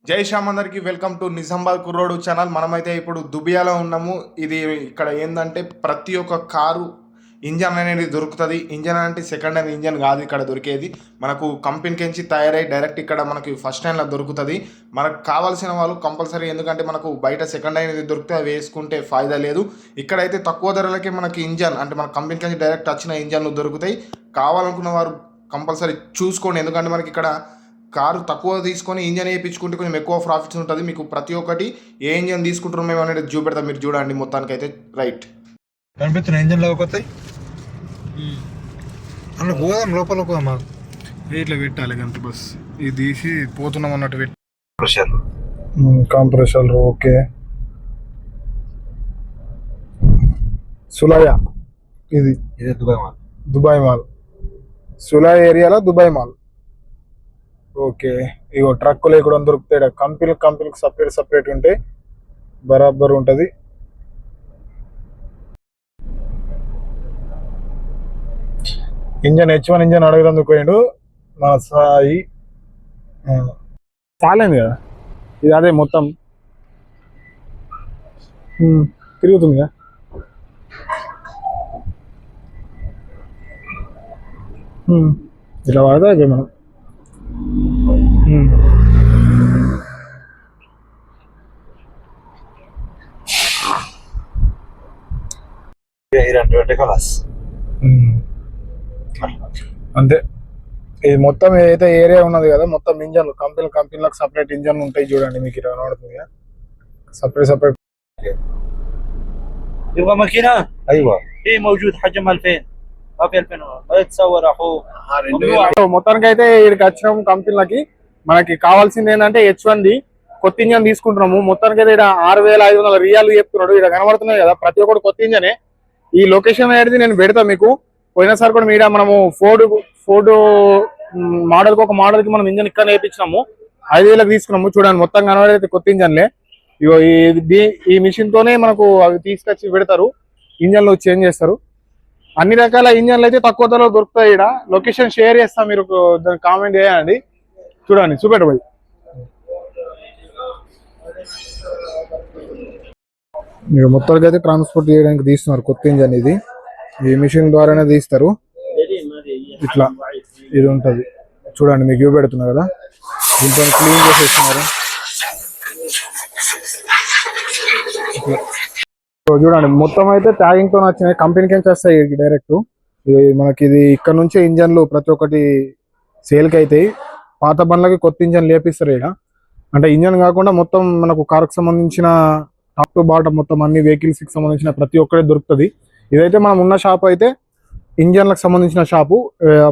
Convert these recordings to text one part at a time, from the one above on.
జై శ్యామ్ అందరికి welcome to Nizamabad కుర్రోడు ఛానల్. మనమైతే ఇప్పుడు దుబియాలో ఉన్నాము. ఇది ఇక్కడ ఏంటంటే ప్రతి ఒక్క కారు ఇంజన్ అనేది దొరుకుతుంది. ఇంజన్ అంటే సెకండ్ హ్యాండ్ ఇంజన్ కాదు ఇక్కడ దొరికేది, మనకు కంపెనీకి నుంచి తయారై డైరెక్ట్ ఇక్కడ మనకి ఫస్ట్ హ్యాండ్లో దొరుకుతుంది. మనకు కావాల్సిన వాళ్ళు కంపల్సరీ, ఎందుకంటే మనకు బయట సెకండ్ హ్యాండ్ దొరికితే అవి వేసుకుంటే ఫాయిదా లేదు. ఇక్కడైతే తక్కువ ధరలకే మనకి ఇంజన్ అంటే మన కంపెనీకి నుంచి డైరెక్ట్ వచ్చిన ఇంజన్లు దొరుకుతాయి. కావాలనుకున్న వారు కంపల్సరీ చూసుకోండి, ఎందుకంటే మనకి ఇక్కడ కారు తక్కువ తీసుకొని ఇంజన్ వేయించుకుంటే కొంచెం ఎక్కువ ప్రాఫిట్స్ ఉంటుంది. మీకు ప్రతి ఒక్కటి ఏ ఇంజన్ తీసుకుంటారో మేము అనేది చూపెడతాం, మీరు చూడండి. మొత్తానికి అయితే రైట్ కనిపిస్తున్న ఇంజన్ లోకొస్తాయి అన్న పోదాం, లోపల పోదాం. మాకు ఇట్లా పెట్టాలి అంత బస్ ఇది తీసి పోతున్నాం అన్నట్టు పెట్టి కంప్రెషర్. ఓకే, సులయ ఇది దుబాయ్ మాల్ సులయ ఏరియాలో దుబాయ్ మాల్. ఓకే, ఇగో ట్రక్కులు ఇక్కడ దొరుకుతాయి. కంపెనీకి సపరేట్ ఉంటాయి, బరాబర్ ఉంటుంది. ఇంజన్ H1 ఇంజన్ అడగదందుకు పోయిండు మన సాయి. చాలేదు కదా ఇది, అదే మొత్తం తిరుగుతుంది కదా. ఇట్లా వాడదా మనం. అంతే, ఇది మొత్తం ఏదైతే ఏరియా ఉన్నది కదా, మొత్తం ఇంజన్లు కంపెనీలకు సపరేట్ ఇంజన్లు ఉంటాయి. చూడండి మీకు ఇక్కడ కనబడుతుంది కదా, సపరేట్. يبغى ماكينه؟ ايوه ايه موجود حجم 2000 ما في 2000 ما يتصور اخوه ممنوع. మొత్తానికి అయితే ఇక్కడికి వచ్చినాము కంపెనీలకి. మనకి కావాల్సింది ఏంటంటే H1 కొత్త ఇంజన్ తీసుకుంటున్నాము. మొత్తానికి అయితే ఇక్కడ 6500 రియాలు చెప్తున్నాడు. ఇక్కడ కనబడుతున్నాయి కదా, ప్రతి ఒక్కటి కొత్త ఇంజనే. ఈ లొకేషన్ అనేది నేను పెడతా మీకు. పోయినసారి కూడా మీడియా మనము ఫోర్డ్ మోడల్కి ఒక మోడల్కి మనం ఇంజన్ ఇక్కడ వేయించినాము, 5000కి తీసుకున్నాము. చూడండి మొత్తం కనబడైతే కొత్త ఇంజన్లే. ఇగో ఈ మిషన్ తోనే మనకు అవి తీసుకొచ్చి పెడతారు, ఇంజన్లు చేంజ్ చేస్తారు. అన్ని రకాల ఇంజన్లు అయితే తక్కువ ధరలో దొరుకుతాయి. ఇక్కడ లొకేషన్ షేర్ చేస్తా, మీరు దాన్ని కామెంట్ చేయండి. చూడండి చూపెట్టబోయి మీరు మొత్తానికి అయితే ట్రాన్స్పోర్ట్ చేయడానికి తీస్తున్నారు కొత్త ఇంజన్. ఇది ఈ మిషన్ ద్వారానే తీస్తారు. ఇట్లా ఇది ఉంటుంది చూడండి, మీకు చూపెడుతున్నా కదా, దీంతో క్లీన్ చేసేస్తున్నారు. చూడండి మొత్తం అయితే ట్యాగింగ్ తో వచ్చినాయి, కంపెనీకి నుంచి వస్తాయి డైరెక్ట్. మనకి ఇది ఇక్కడ నుంచే ఇంజన్లు ప్రతి ఒక్కటి సేల్కి అవుతాయి. పాత బండ్లకి కొత్త ఇంజన్ లేపిస్తారు ఇక్కడ. అంటే ఇంజన్ కాకుండా మొత్తం మనకు కారుకు సంబంధించిన టాప్ టు బాటమ్ మొత్తం అన్ని వెహికల్స్ కి సంబంధించిన ప్రతి ఒక్కటి దొరుకుతుంది. ఇదైతే మనం ఉన్న షాప్ అయితే ఇంజన్లకు సంబంధించిన షాపు.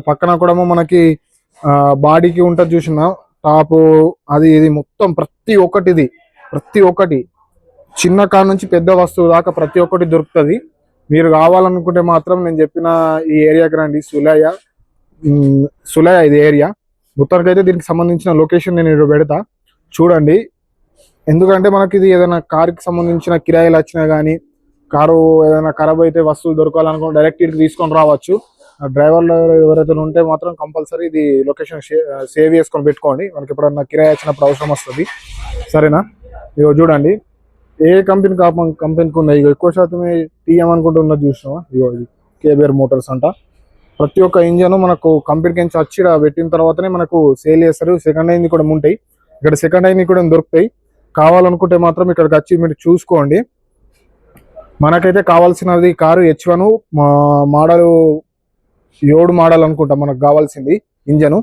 పక్కన కూడా మనకి బాడీకి ఉంటుంది చూసిన టాపు, అది ఇది మొత్తం ప్రతి ఒక్కటి చిన్న కార్ నుంచి పెద్ద వస్తువు దాకా ప్రతి ఒక్కటి దొరుకుతుంది. మీరు కావాలనుకుంటే మాత్రం నేను చెప్పిన ఈ ఏరియాకి రండి. సులయ ఇది ఏరియా. మొత్తానికి అయితే దీనికి సంబంధించిన లొకేషన్ నేను ఇక్కడ పెడతా, చూడండి. ఎందుకంటే మనకి ఇది ఏదైనా కార్కి సంబంధించిన కిరాయిలు వచ్చినా కానీ, కారు ఏదైనా ఖరాబ్ అయితే వస్తువులు దొరకాలనుకుంటే డైరెక్ట్ ఇక్కడికి తీసుకొని రావచ్చు. డ్రైవర్లు ఎవరైతే ఉంటే మాత్రం కంపల్సరీ ఇది లొకేషన్ సేవ్ చేసుకొని పెట్టుకోండి, మనకి ఎప్పుడన్నా కిరాయి వచ్చినప్పుడు అవసరం వస్తుంది. సరేనా? ఇగో చూడండి ఏ కంపెనీకి ఉన్నాయి. ఇక ఎక్కువ శాతం టీఎం అనుకుంటూ ఉన్నది చూసినావా. ఇగో ఇది కేబిఆర్ మోటార్స్ అంట. ప్రతి ఒక్క ఇంజన్ మనకు కంపెనీకి నుంచి వచ్చి పెట్టిన తర్వాతనే మనకు సేల్ చేస్తారు. సెకండ్ హ్యాండ్ కూడా ఉంటాయి ఇక్కడ, సెకండ్ హ్యాండ్ కూడా దొరుకుతాయి. కావాలనుకుంటే మాత్రం ఇక్కడికి వచ్చి మీరు చూసుకోండి. మనకైతే కావాల్సినది కారు H1 మోడల్ 7 మోడల్ అనుకుంటా మనకు కావాల్సింది ఇంజను.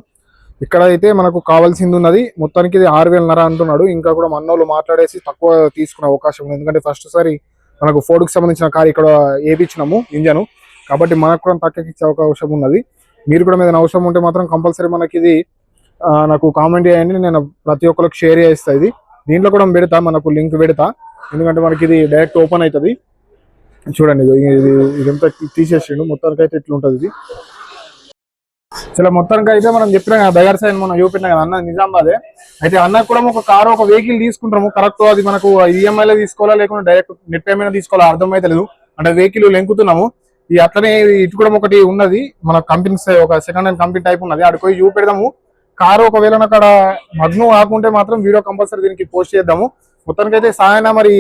ఇక్కడ అయితే మనకు కావాల్సింది ఉన్నది. మొత్తానికి ఇది 6000 అంటున్నాడు. ఇంకా కూడా మన్నోళ్ళు మాట్లాడేసి తక్కువ తీసుకునే అవకాశం ఉంది, ఎందుకంటే ఫస్ట్ సారి మనకు ఫోర్డ్కి సంబంధించిన కారు ఇక్కడ వేయించినాము ఇంజను, కాబట్టి మనకు కూడా తక్కువకి ఇచ్చే అవకాశం ఉన్నది. మీరు కూడా ఏదైనా అవసరం ఉంటే మాత్రం కంపల్సరీ మనకి ఇది నాకు కామెంట్ చేయండి, నేను ప్రతి ఒక్కరికి షేర్ చేస్తా. ఇది దీంట్లో కూడా పెడతా, మనకు లింక్ పెడతా, ఎందుకంటే మనకి ఇది డైరెక్ట్ ఓపెన్ అవుతుంది. చూడండి ఇదంతా తీసేసిండు. మొత్తానికి అయితే ఇట్లుంటుంది ఇది. చాలా మొత్తానికి అయితే మనం చెప్పినా కదా, బజార్ సైడ్ మనం చూపినా కదా అన్న నిజామాబాదే. అయితే అన్న కూడా ఒక కారు ఒక వెహికల్ తీసుకుంటాము కరెక్ట్, అది మనకు ఈఎంఐలో తీసుకోవాలా లేకుండా డైరెక్ట్ నెట్ పేమెంట్ తీసుకోవాలా అర్థమైతే లేదు. అంటే వెహికల్ లెంకుతున్నాము. ఈ అట్లనే ఇటు కూడా ఒకటి ఉన్నది మన కంపెనీ, ఒక సెకండ్ హ్యాండ్ కంపెనీ టైప్ ఉన్నది, అక్కడికి పోయి చూపెడదాము. కారు ఒకవేళ అక్కడ మగ్నం కాకుంటే మాత్రం వీడియో కంపల్సరీ దీనికి పోస్ట్ చేద్దాము. మొత్తానికి అయితే సాయన మరి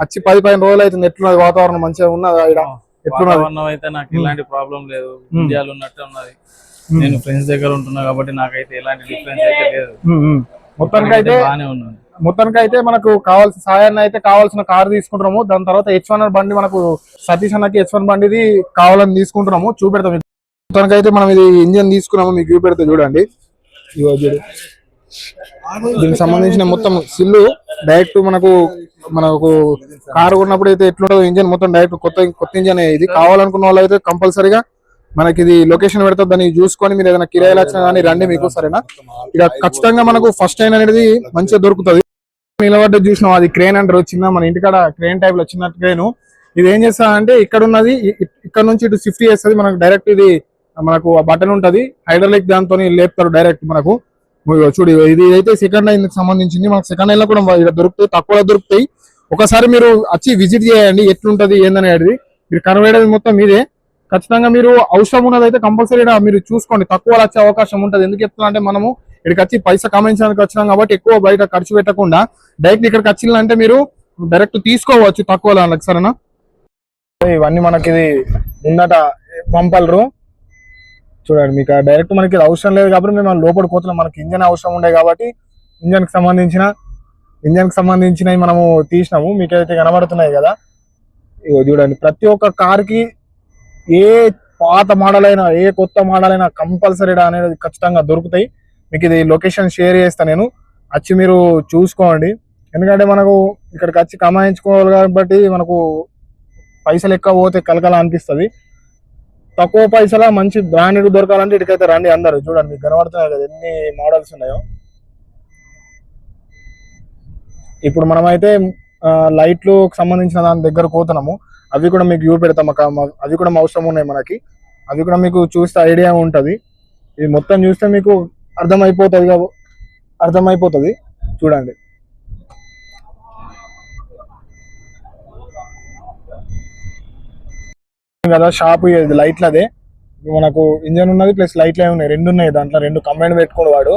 వచ్చి 10-15 రోజులు అవుతుంది. ఎట్లున్నది వాతావరణం? మంచిగా ఉన్నదా? ఎట్లున్నది వాతావరణం అయితే నాకు ఎలాంటి ప్రాబ్లం లేదు, ఇండియాలో ఉన్నట్టే ఉన్నది. నేను ఫ్రెండ్స్ దగ్గర ఉంటున్నా కాబట్టి నాకైతే ఎలాంటి డిఫరెన్స్ అయితే లేదు. మొత్తానికి అయితే బాగానే ఉన్నాను. మొత్తానికి అయితే మనకు కావాల్సిన సాయాన్ని అయితే కావాల్సిన కారు తీసుకుంటున్నాము. దాని తర్వాత H1 బండి మనకు సతీష్ అన్నకి H1 బండిది కావాలని తీసుకుంటున్నాము. చూపెడతాం. మొత్తానికి అయితే మనం ఇది ఇంజన్ తీసుకున్నాము, మీకు చూపెడితే చూడండి. దీనికి సంబంధించిన మొత్తం సిల్లు డైరెక్ట్ మనకు కారు కొన్నప్పుడు అయితే ఎట్లుంటుందో ఇంజన్ మొత్తం డైరెక్ట్ కొత్త ఇంజన్. ఇది కావాలనుకున్న వాళ్ళు అయితే కంపల్సరీగా మనకి ఇది లొకేషన్ పెడతా, దాన్ని చూసుకొని మీరు ఏదైనా కిరాయిలు వచ్చినా కానీ రండి మీకు, సరేనా? ఇక ఖచ్చితంగా మనకు ఫస్ట్ టైం అనేది మంచిగా దొరుకుతుంది. నిలబడ్డ చూసినాం, అది క్రేన్ అంటారు. చిన్న మన ఇంటికాడ క్రేన్ టైప్ లో చిన్న క్రేన్. ఇది ఏం చేస్తా అంటే ఇక్కడ ఉన్నది ఇక్కడ నుంచి ఇటు షిఫ్ట్ చేస్తుంది. మనకు డైరెక్ట్ ఇది మనకు బటన్ ఉంటది, హైడ్రాలిక్ దాంతో లేపుతారు డైరెక్ట్ మనకు. చూడు, ఇది అయితే సెకండ్ లైన్ సంబంధించింది. మనకు సెకండ్ లైన్ లో కూడా దొరుకుతాయి, తక్కువ దొరుకుతాయి. ఒకసారి మీరు వచ్చి విజిట్ చేయండి ఎట్లుంటది ఏందనేది. మీరు కనవేయడం మొత్తం మీదే. ఖచ్చితంగా మీరు అవసరం ఉన్నది అయితే కంపల్సరీ మీరు చూసుకోండి, తక్కువ వచ్చే అవకాశం ఉంటుంది. ఎందుకు చెప్తున్నా అంటే మనము ఇక్కడికి వచ్చి పైసా కమించడానికి వచ్చినాం కాబట్టి ఎక్కువ బయట ఖర్చు పెట్టకుండా డైరెక్ట్ ఇక్కడికి వచ్చిందంటే మీరు డైరెక్ట్ తీసుకోవచ్చు తక్కువ దానికి, సరేనా? ఇవన్నీ మనకి ఇది ముందట పంపలరు చూడండి. మీకు డైరెక్ట్ మనకి ఇది అవసరం లేదు కాబట్టి మేము లోపలికి పోతున్నాం. మనకి ఇంజన్ అవసరం ఉండే కాబట్టి ఇంజన్ కి సంబంధించినవి మనము తీసినాము. మీకైతే కనబడుతున్నాయి కదా, ఇగో చూడండి. ప్రతి ఒక్క కార్కి ఏ పాత మోడల్ అయినా ఏ కొత్త మోడల్ అయినా కంపల్సరీ అనేది ఖచ్చితంగా దొరుకుతాయి. మీకు ఇది లొకేషన్ షేర్ చేస్తాను నేను, వచ్చి మీరు చూసుకోండి. ఎందుకంటే మనకు ఇక్కడికి వచ్చి కమాయించుకోవాలి కాబట్టి మనకు పైసలు ఎక్కువ పోతే కలకల అనిపిస్తుంది. తక్కువ పైసల మంచి బ్రాండెడ్ దొరకాలంటే ఇటుకైతే రండి అందరు. చూడండి, మీకు కనబడుతున్నాయి కదా ఎన్ని మోడల్స్ ఉన్నాయో. ఇప్పుడు మనమైతే లైట్లు సంబంధించిన దాని దగ్గర పోతున్నాము. అవి కూడా మీకు చూపెడతాం. అవి కూడా అవసరం ఉన్నాయి మనకి. అవి కూడా మీకు చూస్తే ఐడియా ఉంటుంది. ఇది మొత్తం చూస్తే మీకు అర్థమైపోతుంది. చూడండి, కదా షాప్ ఇది లైట్లదే. మనకు ఇంజన్ ఉన్నది ప్లస్ లైట్లే ఉన్నాయి, రెండు ఉన్నాయి. దాంట్లో రెండు కంబైన్ పెట్టుకోడు వాడు.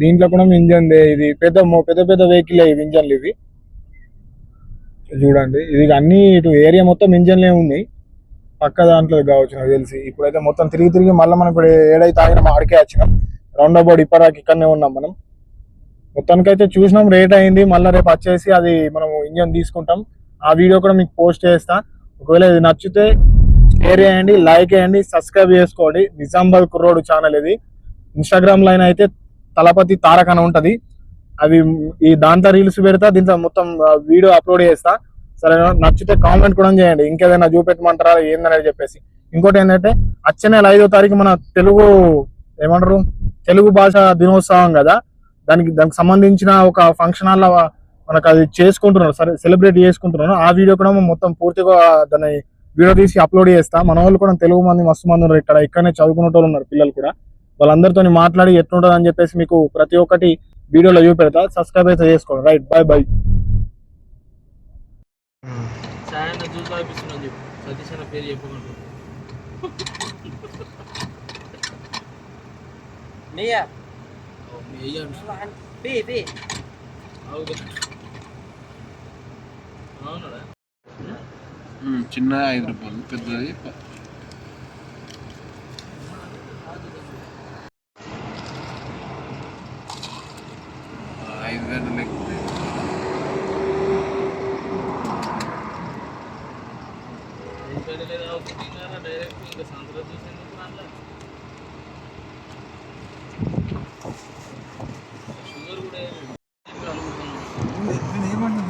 దీంట్లో కూడా ఇంజన్ ఇది పెద్ద పెద్ద వెహికల్ ఇవి ఇంజన్లు ఇవి. చూడండి, ఇది అన్ని ఇటు ఏరియా మొత్తం ఇంజన్లే ఉన్నాయి. పక్క దాంట్లో కావచ్చు నాకు తెలిసి. ఇప్పుడైతే మొత్తం తిరిగి మళ్ళీ మనం ఇప్పుడు ఏడైతే ఆగినాం ఆడికే వచ్చినాం. రౌండ్ అబౌట్ ఇప్పటిదాకా ఇక్కడనే ఉన్నాం మనం. మొత్తానికైతే చూసినాం, రేట్ అయింది. మళ్ళీ రేపు వచ్చేసి అది మనం ఇంజన్ తీసుకుంటాం. ఆ వీడియో కూడా మీకు పోస్ట్ చేస్తా. ఒకవేళ ఇది నచ్చితే షేర్ చేయండి, లైక్ చేయండి, సబ్స్క్రైబ్ చేసుకోండి. నిజామాబాద్ కుర్రోడు ఛానల్ ఇది. ఇన్స్టాగ్రామ్ లో అయితే తలపతి తారక్ అని ఉంటది. అవి ఈ దాంట్లో రీల్స్ పెడతా, దీంట్లో మొత్తం వీడియో అప్లోడ్ చేస్తా. సరే, నచ్చితే కామెంట్ కూడా చేయండి, ఇంకేదైనా చూపెట్టమంటారా ఏందనేది చెప్పేసి. ఇంకోటి ఏంటంటే వచ్చే నెల 5వ తారీఖు మన తెలుగు భాష దినోత్సవం కదా, దానికి సంబంధించిన ఒక ఫంక్షన్ హాల్ మనకు అది చేసుకుంటున్నారు, సరే సెలబ్రేట్ చేసుకుంటున్నాను. ఆ వీడియో కూడా మొత్తం పూర్తిగా దాన్ని వీడియో తీసి అప్లోడ్ చేస్తా. మన వాళ్ళు కూడా తెలుగు మంది మస్తు మంది ఉన్నారు ఇక్కడనే చదువుకునే వాళ్ళు ఉన్నారు పిల్లలు కూడా. వాళ్ళందరితో మాట్లాడి ఎట్లుంటుంది అని చెప్పేసి మీకు ప్రతి ఒక్కటి వీడియోలో చూపెడతా. సబ్స్క్రైబ్ అయితే చేసుకోండి. Right, by. సతీష్ అన్న పేరు చెప్పకుండా చిన్న 5 రూపాయలు, పెద్దది 5 గంటలు లేకపోతే డైరెక్ట్ ఇంకా సంతలో చూసేందుకు దాంట్లో షుగర్ కూడా ఏమన్నా